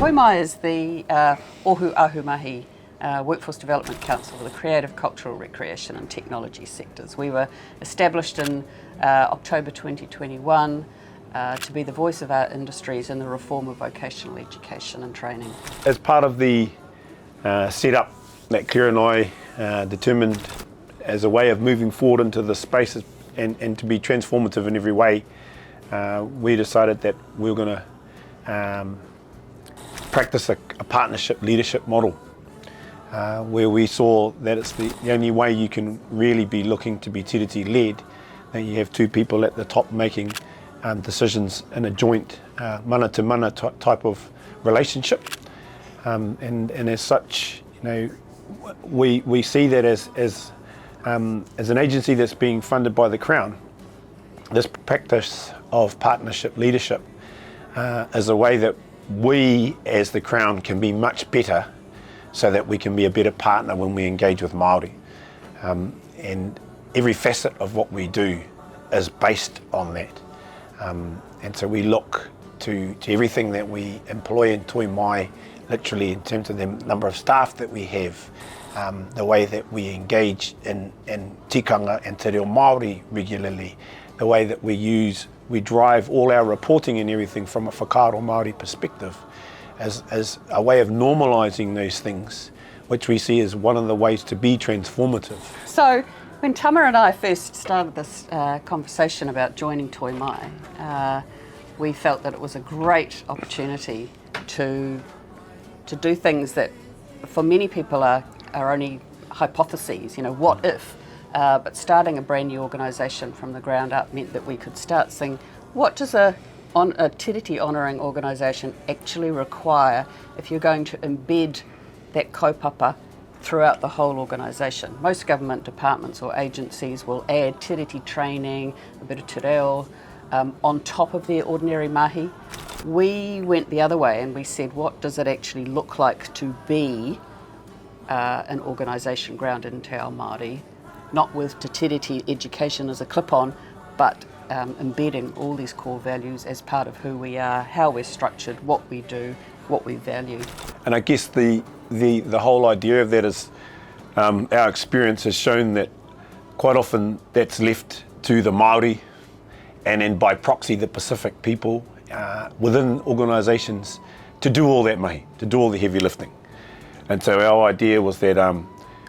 Toi Mai is the Ohu Ahu Mahi Workforce Development Council for the creative, cultural, recreation and technology sectors. We were established in October 2021 to be the voice of our industries in the reform of vocational education and training. As part of the setup that Claire and I determined as a way of moving forward into the space and to be transformative in every way, we decided that we were going to practice a partnership leadership model where we saw that it's the only way you can really be looking to be tiriti led, that you have two people at the top making decisions in a joint mana to mana type of relationship, and as such, we see that as an agency that's being funded by the Crown. This practice of partnership leadership is a way that we as the Crown can be much better, so that we can be a better partner when we engage with Māori. And every facet of what we do is based on that. And so we look to everything that we employ in Toi Mai, literally in terms of the number of staff that we have, the way that we engage in tikanga and te reo Māori regularly, the way that we drive all our reporting and everything from a whakaaro Māori perspective as a way of normalising those things, which we see as one of the ways to be transformative. So when Tama and I first started this conversation about joining Toi Mai, we felt that it was a great opportunity to do things that for many people are only hypotheses, what if? But starting a brand new organisation from the ground up meant that we could start seeing what does a tiriti honouring organisation actually require if you're going to embed that kaupapa throughout the whole organisation. Most government departments or agencies will add tiriti training, a bit of te reo, on top of their ordinary mahi. We went the other way and we said, what does it actually look like to be an organisation grounded in te ao Māori, not with te tiriti education as a clip-on, but embedding all these core values as part of who we are, how we're structured, what we do, what we value. And I guess the whole idea of that is our experience has shown that quite often that's left to the Māori and then by proxy the Pacific people within organisations to do all that mahi, to do all the heavy lifting. And so our idea was that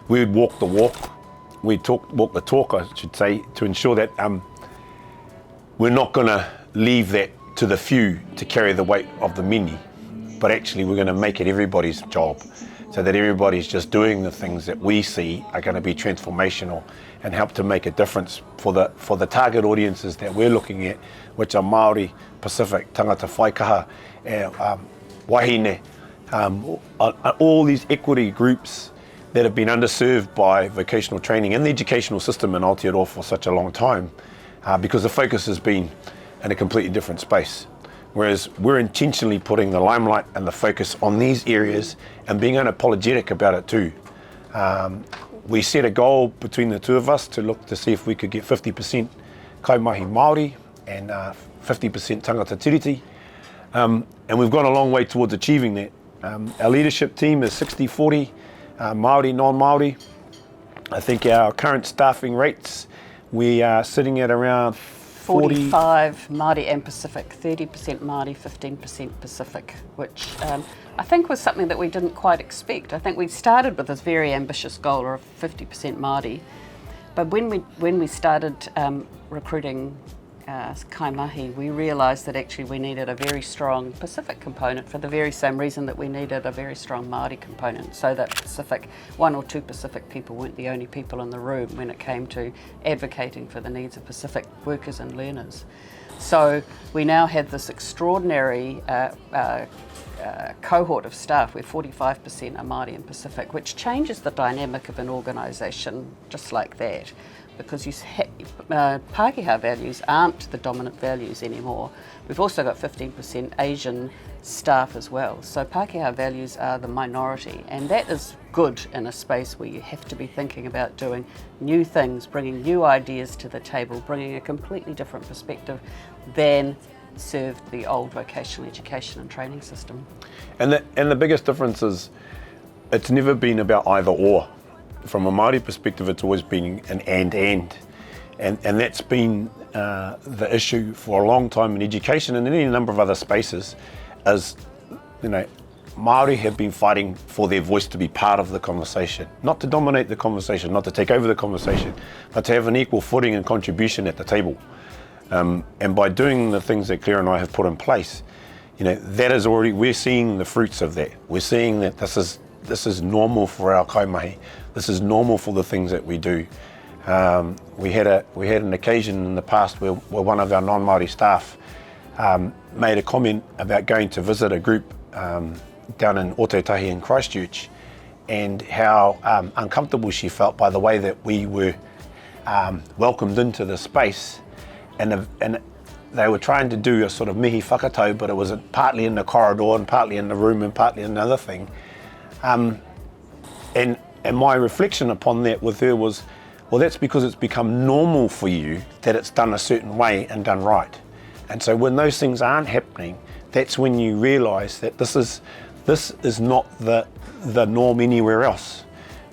we would walk the walk, we'd walk the talk, I should say, to ensure that we're not going to leave that to the few to carry the weight of the many, but actually we're going to make it everybody's job, so that everybody's just doing the things that we see are going to be transformational and help to make a difference for the target audiences that we're looking at, which are Māori, Pacific, tangata whaikaha, wahine, all these equity groups that have been underserved by vocational training and the educational system in Aotearoa for such a long time, because the focus has been in a completely different space. Whereas we're intentionally putting the limelight and the focus on these areas and being unapologetic about it too. We set a goal between the two of us to look to see if we could get 50% kaumahi Māori and 50% tangata tiriti. And we've gone a long way towards achieving that. Our leadership team is 60-40, Māori, non-Māori. I think our current staffing rates, we are sitting at around 45 Māori and Pacific, 30% Māori, 15% Pacific, which I think was something that we didn't quite expect. I think we started with this very ambitious goal of 50% Māori, but when we started recruiting kaimahi, we realised that actually we needed a very strong Pacific component for the very same reason that we needed a very strong Māori component, so that Pacific, one or two Pacific people weren't the only people in the room when it came to advocating for the needs of Pacific workers and learners. So we now have this extraordinary cohort of staff where 45% are Māori and Pacific, which changes the dynamic of an organisation just like that. Because Pākehā values aren't the dominant values anymore. We've also got 15% Asian staff as well. So Pākehā values are the minority, and that is good in a space where you have to be thinking about doing new things, bringing new ideas to the table, bringing a completely different perspective than served the old vocational education and training system. And the biggest difference is it's never been about either or. From a Māori perspective, it's always been an and that's been the issue for a long time in education and in any number of other spaces. As you know, Māori have been fighting for their voice to be part of the conversation, not to dominate the conversation, not to take over the conversation, but to have an equal footing and contribution at the table. And by doing the things that Claire and I have put in place, you know, that is already, we're seeing the fruits of that. We're seeing that this is normal for our kaimahi. This is normal for the things that we do. We had an occasion in the past where one of our non-Māori staff made a comment about going to visit a group down in Otetahi in Christchurch, and how uncomfortable she felt by the way that we were welcomed into the space, and they were trying to do a sort of mihi whakatau, but it was partly in the corridor and partly in the room and partly another thing. And my reflection upon that with her was, well, that's because it's become normal for you that it's done a certain way and done right. And so when those things aren't happening, that's when you realise that this is not the norm anywhere else.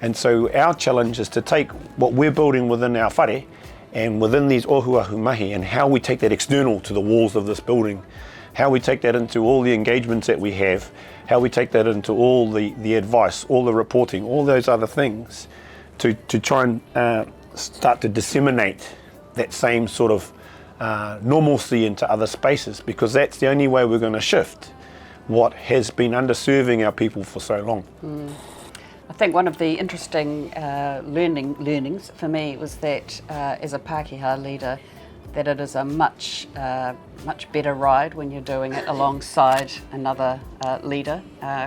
And so our challenge is to take what we're building within our whare and within these ohuahu mahi, and how we take that external to the walls of this building, how we take that into all the engagements that we have, how we take that into all the advice, all the reporting, all those other things, to try and start to disseminate that same sort of normalcy into other spaces, because that's the only way we're going to shift what has been underserving our people for so long. I think one of the interesting learnings for me was that as a Pākehā leader, that it is a much better ride when you're doing it alongside another leader,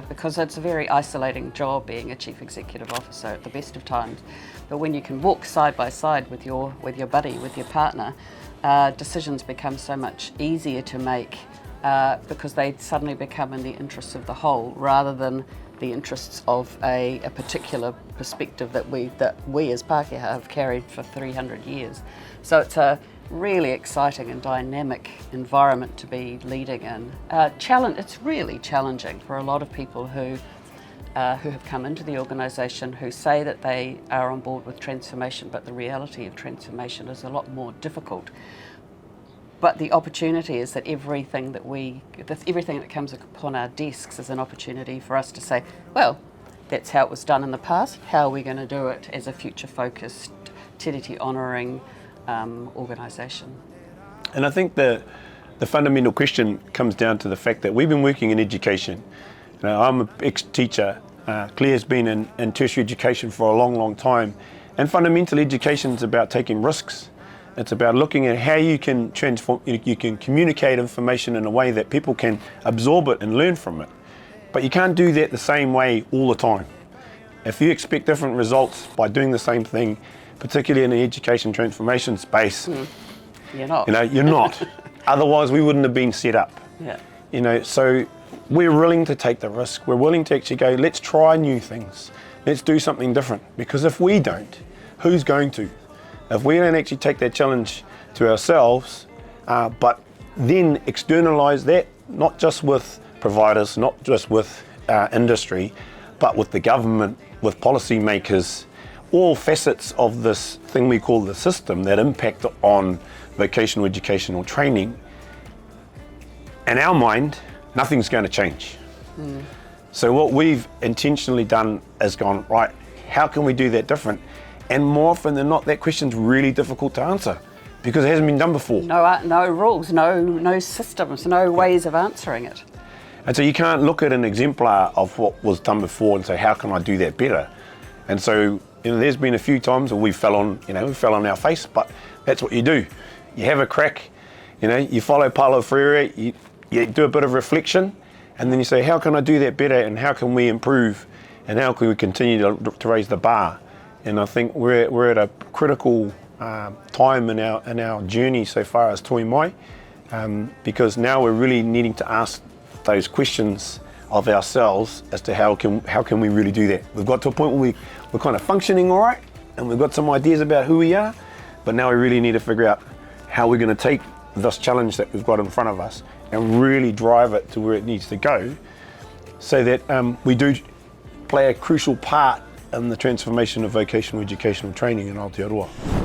because it's a very isolating job being a chief executive officer at the best of times. But when you can walk side by side with your buddy, with your partner, decisions become so much easier to make, because they suddenly become in the interests of the whole rather than the interests of a particular perspective that we as Pākehā have carried for 300 years. So it's a really exciting and dynamic environment to be leading in. It's really challenging for a lot of people who have come into the organisation, who say that they are on board with transformation, but the reality of transformation is a lot more difficult. But the opportunity is that everything that comes upon our desks is an opportunity for us to say, well, that's how it was done in the past. How are we going to do it as a future-focused, tiriti honouring organisation? And I think the fundamental question comes down to the fact that we've been working in education. You know, I'm an ex-teacher. Claire's been in tertiary education for a long, long time. And fundamentally, education is about taking risks. It's about looking at how you can transform, you can communicate information in a way that people can absorb it and learn from it. But you can't do that the same way all the time. If you expect different results by doing the same thing, particularly in the education transformation space, you're not. You know, you're not. Otherwise, we wouldn't have been set up. Yeah. You know, so we're willing to take the risk. We're willing to actually go, let's try new things. Let's do something different. Because if we don't, who's going to? If we don't actually take that challenge to ourselves, but then externalise that, not just with providers, not just with industry, but with the government, with policymakers, all facets of this thing we call the system that impact on vocational educational training, in our mind, nothing's going to change. So what we've intentionally done is gone, right, how can we do that different? And more often than not, that question's really difficult to answer because it hasn't been done before. No rules, no systems, no ways of answering it. And so you can't look at an exemplar of what was done before and say, how can I do that better? And so, you know, there's been a few times where we fell on our face, but that's what you do. You have a crack, you know, you follow Paulo Freire, you do a bit of reflection, and then you say, how can I do that better, and how can we improve, and how can we continue to raise the bar? And I think we're at a critical time in our journey so far as Toi Mai, because now we're really needing to ask those questions of ourselves as to how can we really do that. We've got to a point where we're kind of functioning all right, and we've got some ideas about who we are, but now we really need to figure out how we're going to take this challenge that we've got in front of us and really drive it to where it needs to go, so that we do play a crucial part in the transformation of vocational educational training in Aotearoa.